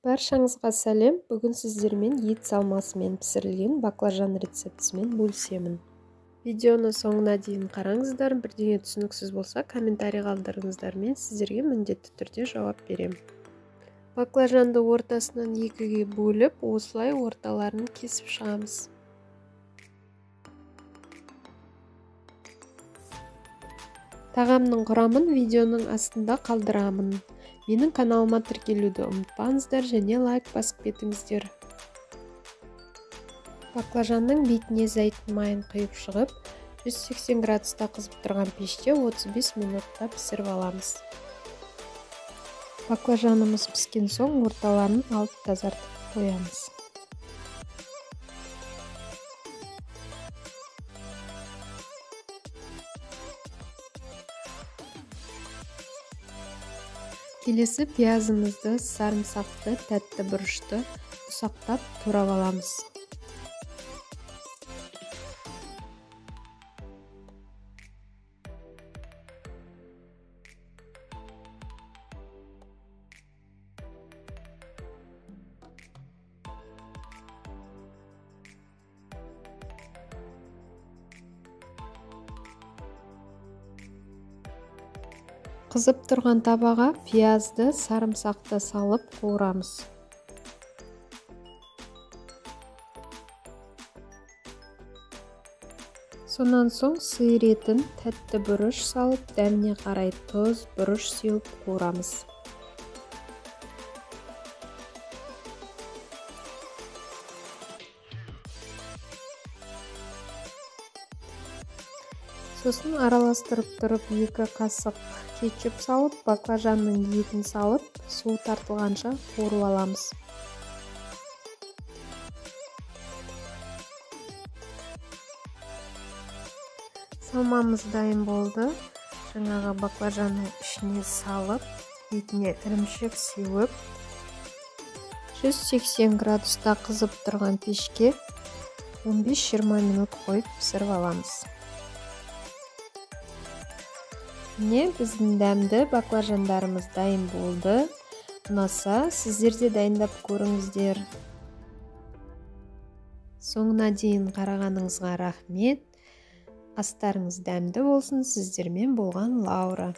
Баршаңызға сәлем. Бүгін сіздермен ет салмасымен пісірілген баклажан рецептісімен бөлісемін. Видеоны соңына дейін қараңыздар. Бірдеңе түсініксіз болса, комментарий қалдырыңыздар, мен сіздерге міндетті түрде жауап берем. Баклажанды ортасынан екіге бөліп, осылай орталарын кесіп шығамыз. Тағамның құрамын видеоның астында қалдырамын. Менің каналыма тіркелуді ұмытпаңыздар және лайк басып кетіңіздер. Баклажанның бетіне зәйтүн майын құйып шығып, 180 градуста қызып тұрған пеште 35 минутта пісіріп аламыз. Баклажанымыз піскен соң орталарын алып тазартып қоямыз. Келесі пиязымызды, сарымсақты, тәтті бұрышты ұсақтап турап аламыз. Қызып тұрған табаға пиязды, сарымсақты салып қуырамыз. Сонан соң сиыр етін, тәтті бұрыш салып, дәміне қарай тұз, бұрыш сеуіп қуырамыз. Сосын араластырып тұрып 2 қасық кетчуп салып, баклажанның етін салып, су тартылғанша қуырып аламыз. Салмамыз дайын болды. Жаңағы баклажанның ішіне салып, етіне ірімшік сеуіп, 180 градуста қызып тұрған пешке 15-20 минут қойып пісіріп аламыз. Міне, біздің дәмді баклажандарымыз дайын болды. Ұнаса, сіздер де дайындап көріңіздер. Соңына дейін қарағаныңызға рахмет. Астарыңыз дәмді болсын. Сіздермен болған Лаура.